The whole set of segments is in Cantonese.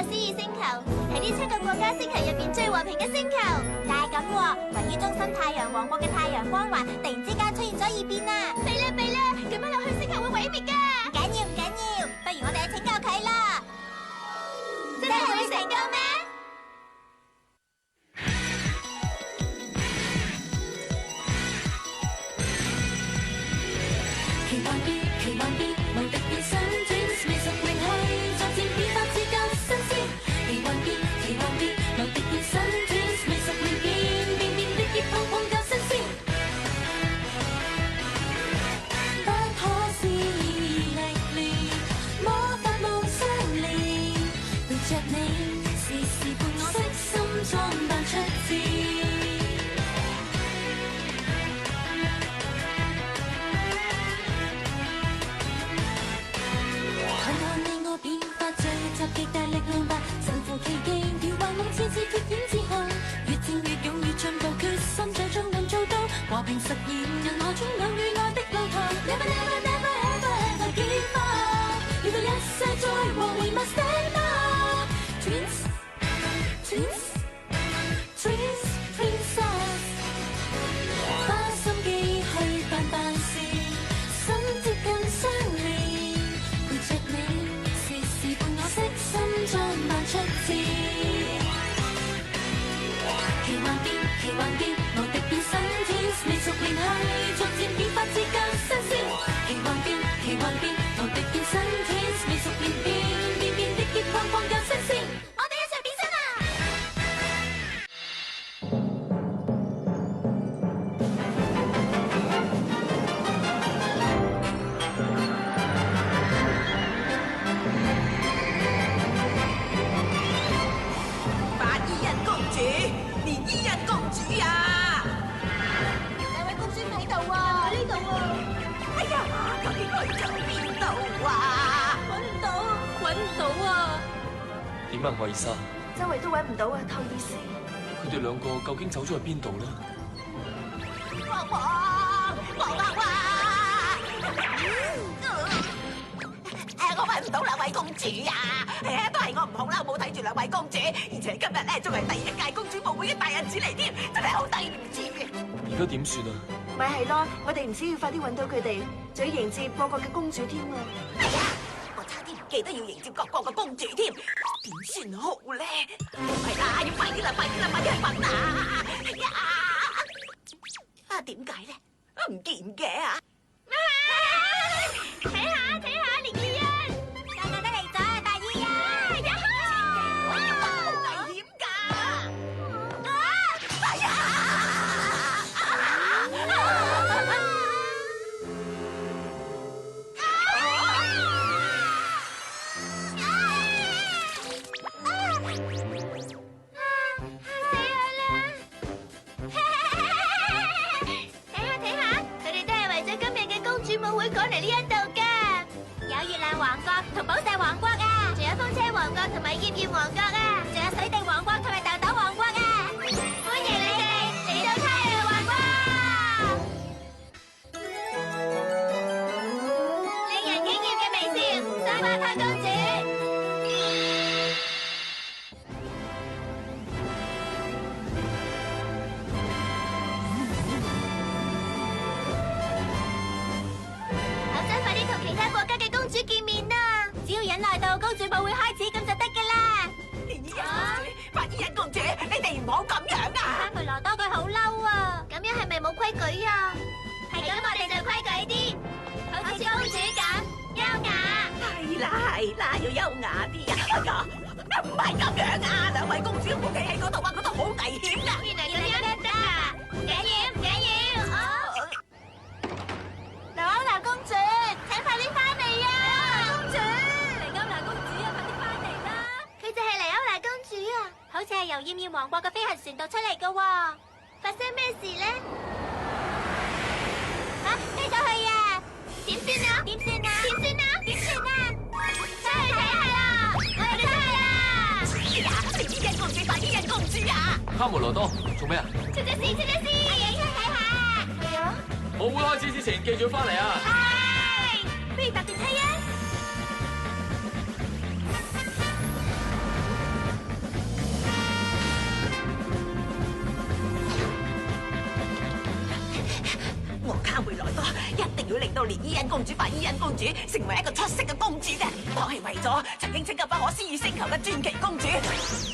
斯爾星球，係呢7個國家星球入邊最和平嘅星球。但係咁喎，位於中心太陽王國嘅太陽光環突然之間出現咗異變啊！弊啦弊啦，咁樣落去星球會毀滅㗎！唔緊要唔緊要，不如我哋去拯救佢啦！真係會成功咩？奇幻變，奇幻變，無敵變身，Dreams 未屬靈氣，作戰變化似舊新鮮。奇幻變，奇幻變，無敵變身，Dreams 未屬靈變，變變的熱碰碰夠新鮮。不可思議歷練，魔法無相連，陪着你，時時伴我的心裝扮出戰。極大力量吧，神乎其技，搖晃我次次脫險之後，越戰越勇越進步，決心最終能做到和平實現，人海中有與愛的路途。Never never never ever ever give up，遇到一些災禍 we must stand up。Twins twins twins princess， 花心機去辦辦事，心接近相連，陪着你。色心裝扮出戰，奇幻變，奇幻變，無敵變身，Twins未屬靈氣，逐漸變化至更新鮮。奇幻變，奇幻變，無敵變身，Twins未屬靈變，變變的熱碰碰夠新鮮。我哋一齊變身啊！點啊，愛麗莎？周圍都揾唔到啊，托爾斯。佢哋兩個究竟走咗去邊度呢？王王我揾唔到兩位公主啊！都係我唔好啦，冇睇住兩位公主，而且今日咧仲係第1屆公主舞會嘅大日子嚟添，真係好抵唔住。而家點算啊？咪係咯，我哋唔需要快啲揾到佢哋，仲要迎接各國嘅公主添啊！係啊，我差啲唔記得要迎接各國嘅公主添，點算好咧？係啦，要快啲啦，快啲啦，快啲去揾啊！啊，點解咧？唔見嘅啊！睇下睇下，連麗欣，大家都嚟咗啊！大姨啊！呀哈！好危險㗎！哎呀！舞會趕嚟呢一度㗎，有月亮王國同寶石王國啊，仲有風車王國同埋葉葉王國啊，仲有水滴王國同埋豆豆王國啊！歡迎你哋嚟到太陽王國，令人驚豔嘅微笑，雙胞胎公主。其他國家嘅公主見面啦，只要忍耐到公主舞會開始咁就得噶啦。白衣人公主，你哋唔好咁樣啊！卡梅羅多佢好嬲啊，咁樣係咪冇規矩啊？係咁，我哋就規矩啲，好似公主咁優雅。係啦，要優雅啲啊！哎呀，唔係咁樣啊！兩位公主唔好企喺嗰度啊，嗰度好危險噶。原來咁樣都得啊！唔緊要，唔緊要。劉歐娜公主，請快啲翻嚟啊！公主，黎歐娜公主啊，快啲翻嚟啦！佢就係黎歐娜公主啊，好似係由艷艷王國嘅飛行船度出嚟噶喎。發生咩事咧？啊，飛咗去啊！點算啊？點算啊？點算啊？點算啊？出去睇下啦！我哋出去啦！哎呀，白衣人公主，白衣人公主啊！卡梅羅多，做咩啊？出咗事，出咗事！我影出睇下。係啊。舞會開始之前，記住要翻嚟啊！係，不如搭電梯啊！卡梅萊多，一定要令到連伊恩公主、白伊恩公主成為一個出色嘅公主嘅。我係為咗曾經拯救不可思議星球嘅傳奇公主，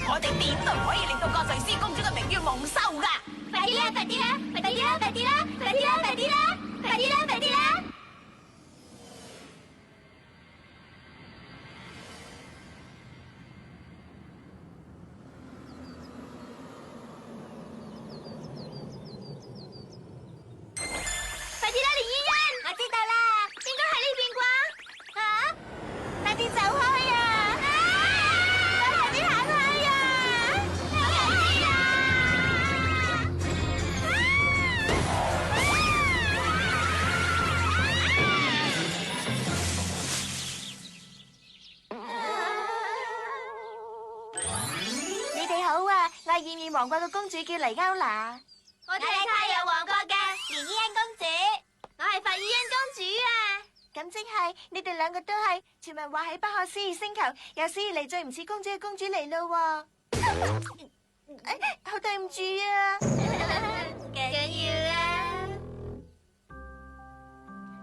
我哋點都唔可以令到葛瑞斯公主嘅名譽蒙羞噶！快啲啦！快啲啦！快啲啦！快啲啦！快啲啦！快啲啦！快啲啦！快啲啦！艷艷王國嘅公主叫黎歐娜，我哋係太陽王國嘅連伊恩公主，我係法伊恩公主啊！咁即係你哋兩個都係傳聞話喺不可思議星球有史以嚟最唔似公主嘅公主嚟咯。好對唔住啊！緊要啊！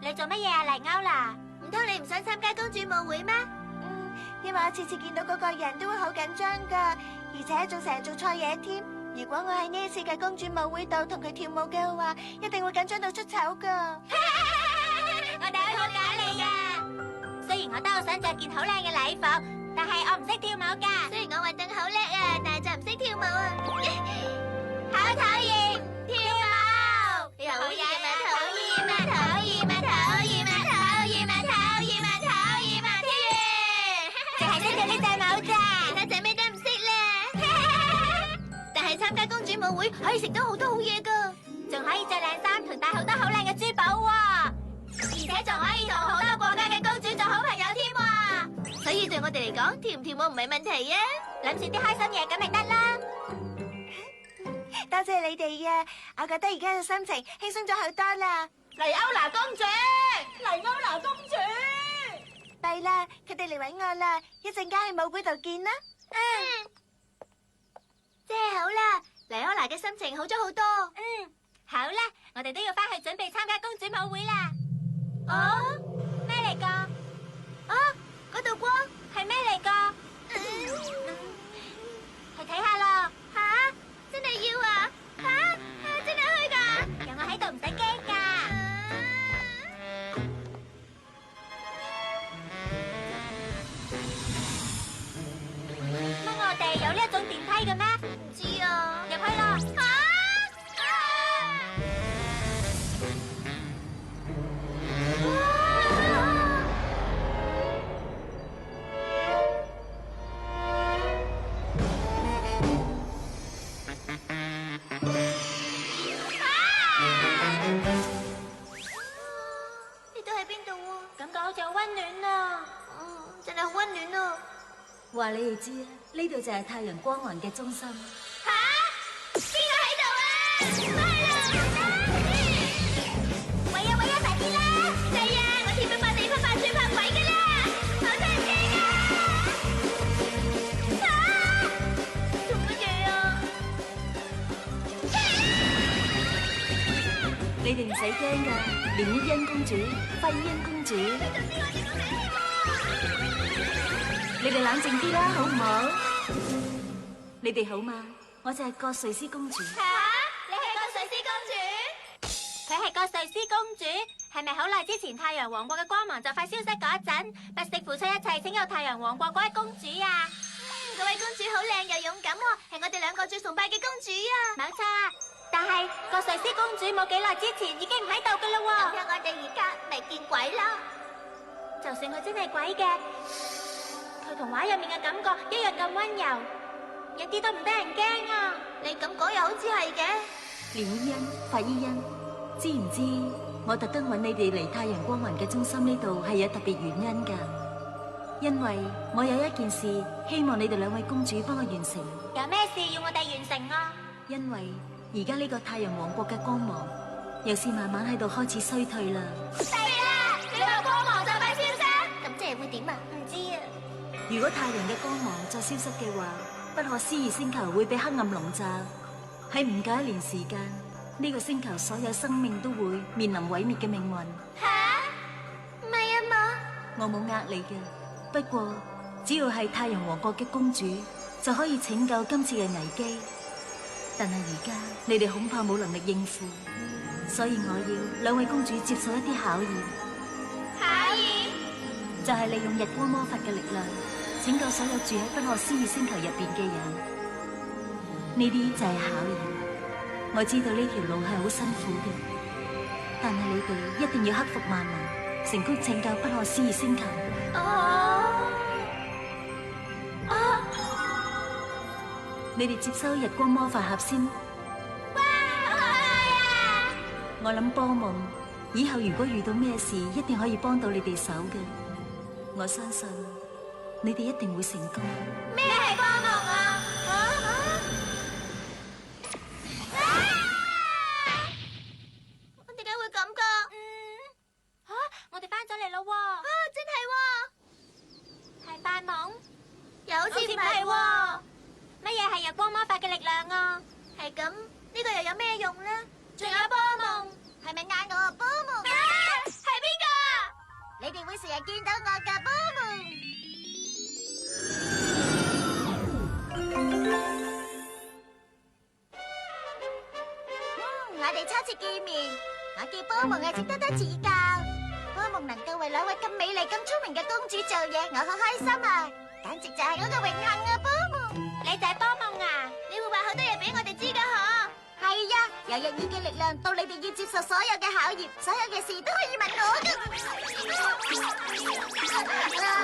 你做乜嘢啊，黎歐娜？唔通你唔想參加公主舞會咩？因為我次次見到嗰個人都會好緊張噶，而且仲成日做錯嘢添。如果我喺呢一次嘅公主舞會度同佢跳舞嘅話，一定會緊張到出醜噶。我哋好搞你噶。雖然我都好想着件好靚嘅禮服，但係我唔識跳舞噶。雖然我運動好叻啊，但係就唔識跳舞啊。好討厭跳舞！討厭啊！討厭啊！討厭啊！討厭啊！討厭啊！討厭啊！討厭啊！跳完，淨係識跳呢隻舞咋，其他仔咩都唔識啦。但係參加公主舞會可以食到好多好嘢噶，仲可以着靚衫同戴好多好靚嘅珠寶喎，而且仲可以同好多國家嘅公主做好朋友添喎。所以對我哋嚟講，跳唔跳舞唔係問題啊，諗住啲開心嘢咁咪得啦。多謝你哋啊！我覺得而家嘅心情輕鬆咗好多啦。黎歐娜公主，黎歐娜公主，弊啦，佢哋嚟搵我啦，一陣間喺舞會度見啦。即係好啦，黎歐娜嘅心情好咗好多。好啦，我哋都要翻去準備參加公主舞會啦。哦，咩嚟噶？哦，嗰道光係咩嚟噶？去睇下咯。吓，真係要啊？吓，真係去噶？有我喺度唔使驚噶。乜我哋有呢一種電梯嘅咩？唔知啊。入去咯。真係好溫暖啊！話你哋知啊，呢度就係太陽光環嘅中心。吓？邊個喺度啊？喂呀喂呀，快啲啦！係啊，我天不怕地不怕最怕鬼㗎啦！好得人驚啊！做乜嘢啊？你哋唔使驚㗎，連伊恩公主、費伊恩公主。你哋冷靜啲啦，好唔好？你哋好嘛？我就係葛瑞斯公主。吓？你係葛瑞斯公主？佢係葛瑞斯公主，係咪好耐之前太陽王國嘅光芒就快消失嗰陣，不惜付出一切拯救太陽王國嗰位公主啊？嗰位公主好靚又勇敢喎，係我哋兩個最崇拜嘅公主啊！冇錯啊，但係葛瑞斯公主冇幾耐之前已經唔喺度噶啦喎。咁樣我哋而家咪見鬼咯！就算佢真係鬼嘅，佢同畫入面嘅感覺一樣咁溫柔，一啲都唔得人驚啊！你咁講又好似係嘅。連伊恩、法伊恩，知唔知我特登揾你哋嚟太陽光環嘅中心呢度係有特別原因㗎？因為我有一件事希望你哋兩位公主幫我完成。有咩事要我哋完成啊？因為而家呢個太陽王國嘅光芒又是慢慢喺度開始衰退啦。死啦！呢個光芒就快消失，咁即係會點啊？唔知啊。如果太陽嘅光芒再消失嘅話，不可思議星球會被黑暗籠罩。喺唔夠1年時間，呢個星球所有生命都會面臨毀滅嘅命運。吓？唔係啊嘛？我冇呃你嘅，不過只要係太陽王國嘅公主，就可以拯救今次嘅危機。但係而家你哋恐怕冇能力應付，所以我要兩位公主接受一啲考驗。考驗？就係利用日光魔法嘅力量，拯救所有住喺不可思議星球入邊嘅人。呢啲就係考驗。我知道呢條路係好辛苦嘅，但係你哋一定要克服萬難，成功拯救不可思議星球。你哋接收日光魔法盒先。哇！好可愛啊！我諗波夢以後如果遇到咩事，一定可以幫到你哋手嘅。我相信你哋一定會成功。咩係幫忙啊？我點解會咁噶？我哋翻咗嚟咯喎！真係喎，係扮懵？又好似唔係喎。乜嘢係日光魔法嘅力量啊？係咁，呢個又有咩用呢？仲有波夢，係咪嗌我啊波夢？係邊個？你哋會成日見到我噶波夢。我哋初次見面，我叫波夢啊，請多多指教。波夢能夠為兩位咁美麗、咁聰明嘅公主做嘢，我好開心啊！簡直就係我嘅榮幸啊，波夢。你就係波夢啊？你會話好多嘢俾我哋知噶嗬？係呀，由日語嘅力量到你哋要接受所有嘅考驗，所有嘅事都可以問我噶。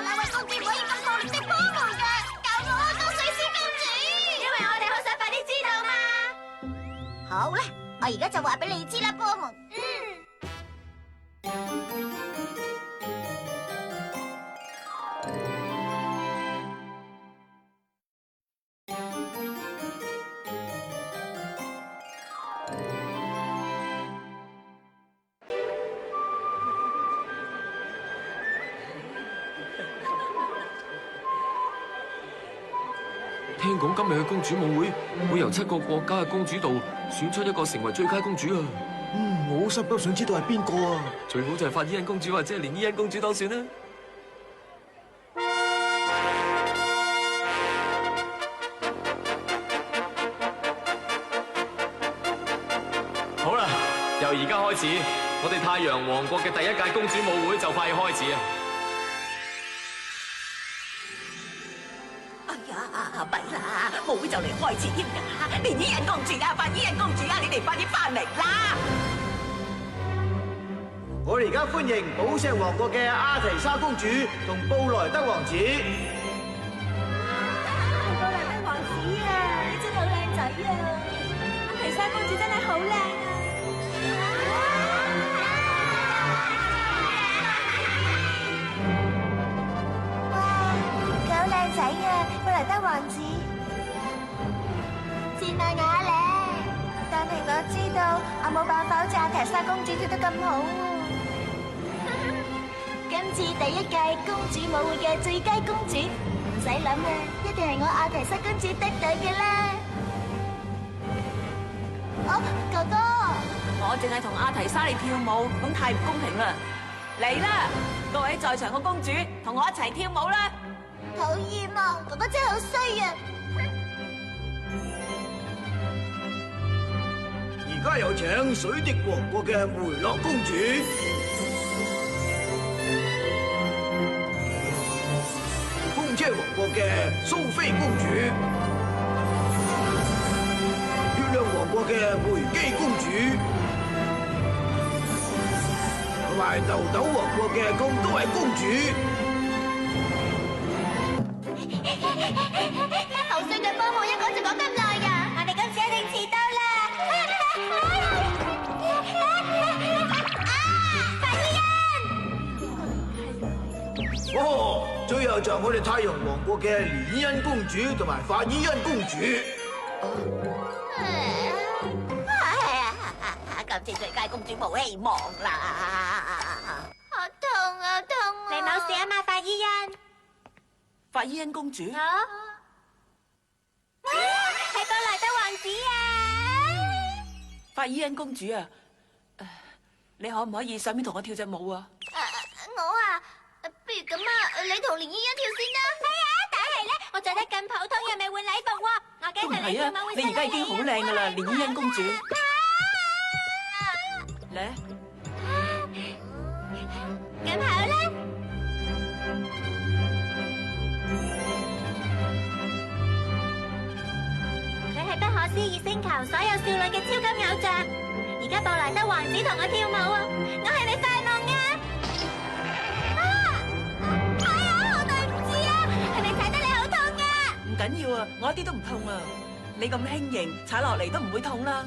兩位公主唔可以咁暴力的波夢噶，救我啊，高水仙公主！因為我哋好想快啲知道嘛。好啦，我而家就話俾你知啦，波夢。聽講今日嘅公主舞會會由7個國家嘅公主度選出一個成為最佳公主啊！我好心急想知道係邊個啊！最好就係法伊恩公主或者係連伊恩公主當選啦！好啦，由而家開始，我哋太陽王國嘅第一屆公主舞會就快要開始啊！弊啦，舞會就嚟開始添㗎，連伊恩公主啊、法伊恩公主啊，你哋快啲翻嚟啦！我哋而家歡迎寶石王國嘅阿提莎公主同布萊德王子。布萊德王子啊，你真係好靚仔啊！阿提莎公主真係好靚啊！好靚仔啊，布萊德王子。善良雅咧，但係我知道我冇辦法好似阿提莎公主跳得咁好。今次第一屆公主舞會嘅最佳公主，唔使諗啊，一定係我阿提莎公主得到嘅啦。哦，哥哥，我淨係同阿提莎嚟跳舞，咁太唔公平啦！嚟啦，各位在場嘅公主，同我一齊跳舞啦！討厭啊，哥哥真係好衰啊！而家有請水滴王國嘅梅洛公主、風車王國嘅蘇菲公主、月亮王國嘅梅基公主，同埋豆豆王國嘅咁多位公主。好衰嘅波夢，一講就講咁耐呀！我哋今次一定遲到啦！法伊恩！哦，最後就係我哋太陽王國嘅連伊恩公主同埋法伊恩公主。今次最佳公主冇希望啦！好痛啊，痛啊！你冇事啊嘛，法伊恩？法伊恩公主，啊！係布萊德王子啊！法伊恩公主啊，你可唔可以上面同我跳隻舞啊？我啊，不如咁啊，你同連依欣跳先啦。係啊，但係咧，我着得咁普通又未換禮服喎，我驚同你跳舞會你而家已經好靚噶啦，連依欣公主。嚟，咁好啦。佢係不可思議星球所有少女嘅超級偶像。而家布萊德王子同我跳舞啊！我係咪發夢啊？哎呀，好對唔住啊！係咪踩得你好痛啊？唔緊要啊，我一啲都唔痛啊。你咁輕盈，踩落嚟都唔會痛啦。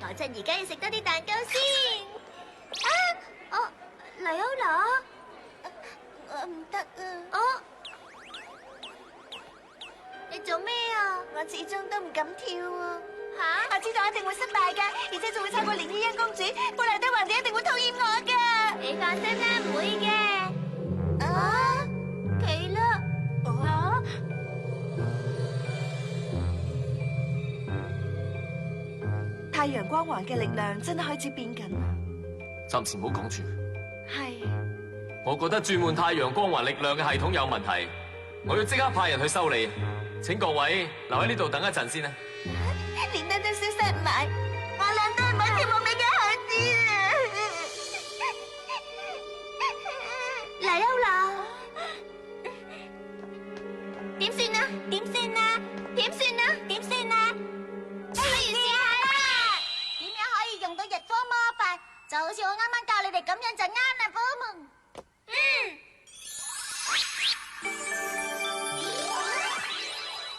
我趁而家要食多啲蛋糕先。黎歐娜，我唔得啊！你做咩啊？我始終都唔敢跳啊！吓？我知道一定會失敗噶，而且仲會差過連依欣公主，布萊德王子一定會討厭我噶。你放心啦，唔會嘅。啊！企啦！太陽光環嘅力量真係開始變緊。暫時唔好講住。係。我覺得轉換太陽光環力量嘅系統有問題，我要即刻派人去修理。請各位留喺呢度等一陣先啊！連燈都消失埋，我諗都係冇跳舞比較好啲啊！黎歐娜，點算啊？點算啊？點算啊？點算啊？不如試下啦！點樣可以用到日光魔法？就好似我啱啱教你哋咁樣就啱啦，寶們。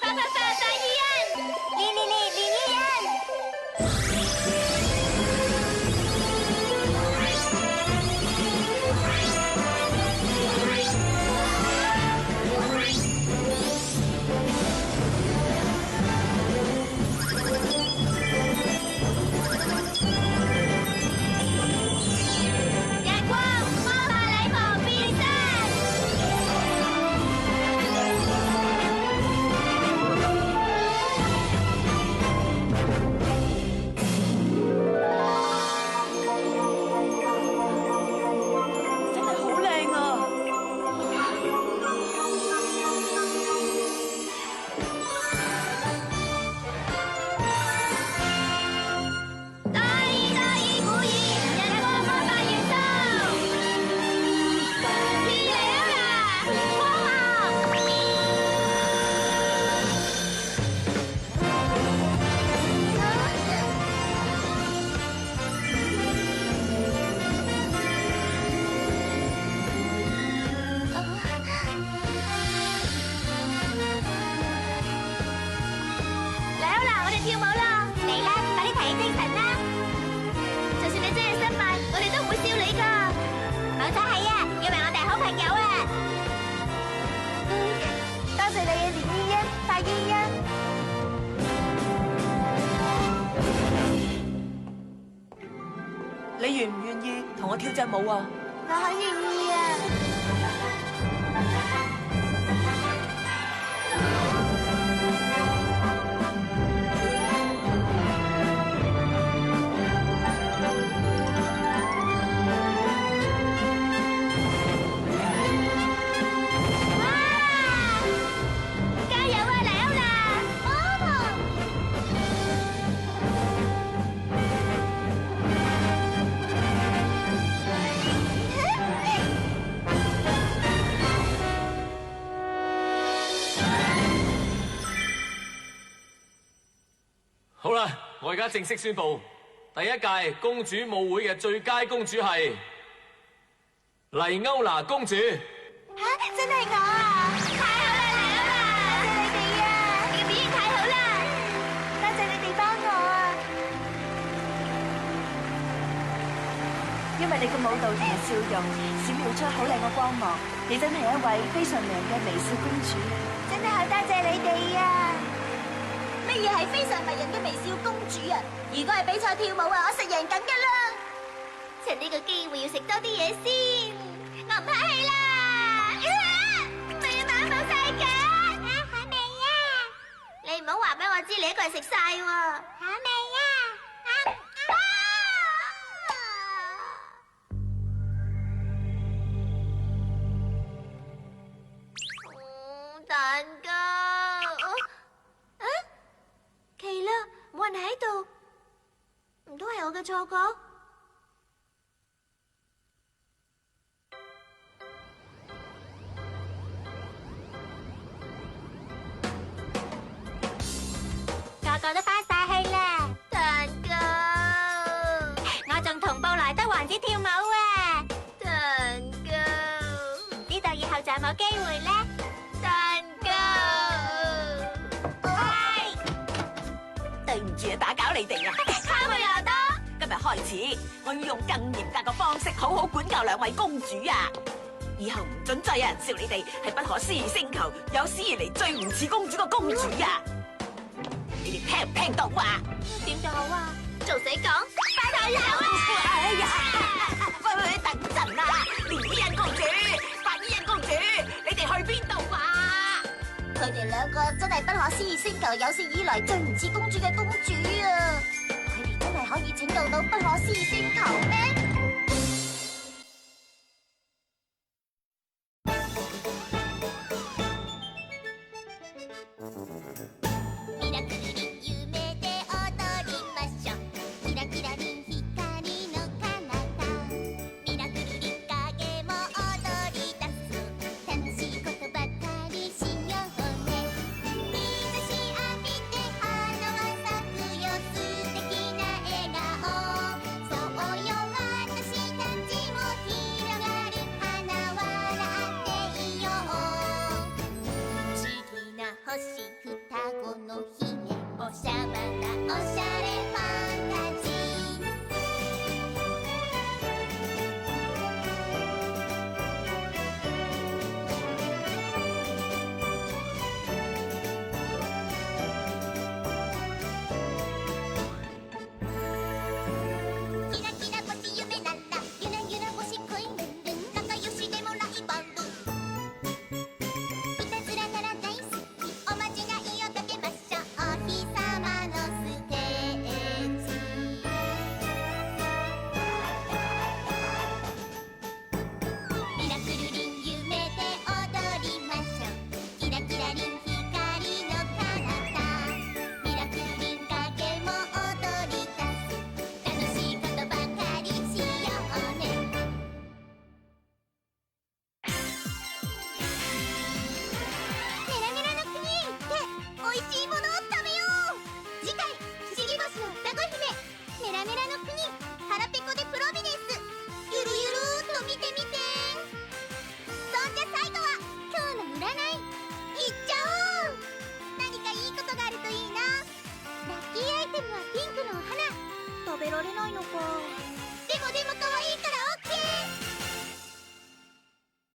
大伊恩，連依恩。日光魔法禮服變身。跳舞啦！嚟啦，快啲提起精神啦！就算你真係失敗，我哋都唔會笑你噶。冇錯係啊，因為我哋係好朋友啊！多謝你啊，連依欣、法伊欣。你願唔願意同我跳隻舞啊？我好願意啊！好啦，我而家正式宣布，第一屆公主舞會嘅最佳公主係黎歐娜公主。吓，真係我啊！太好啦，黎歐娜！多謝你哋啊！你嘅表現太好啦！多謝你哋幫我啊！因為你嘅舞蹈同埋笑容，閃耀出好靚嘅光芒，你真係一位非常娘嘅微笑公主。真係好多謝你哋啊！乜嘢係非常迷人嘅微笑公主啊？如果係比賽跳舞啊，我實贏緊噶啦！趁呢個機會要食多啲嘢先，我唔客氣啦！未啊嘛，冇晒㗎。好味啊！你唔好話俾我知你一個人食晒喎。好味啊！蛋糕。啊？奇啦，冇人喺度，唔通係我嘅錯覺？個個都返晒去啦！蛋糕，我仲同布萊德王子跳舞啊！蛋糕，唔知道以後仲有冇機會呢？蛋糕，喂！對唔住啊，打攪你哋啊！卡梅羅多，今日開始，我要用更嚴格嘅方式好好管教兩位公主啊！以後唔准再有人笑你哋係不可思議星球有史以嚟最唔似公主嘅公主啊！你哋聽唔聽到啊？點就好啊！做死講，快頭走啊！哎呀！喂，等陣啊！連伊人公主、白伊人公主，你哋去邊度啊？佢哋兩個真係不可思議星球有史以來最唔似公主嘅公主啊！佢哋真係可以拯救到不可思議星球咩？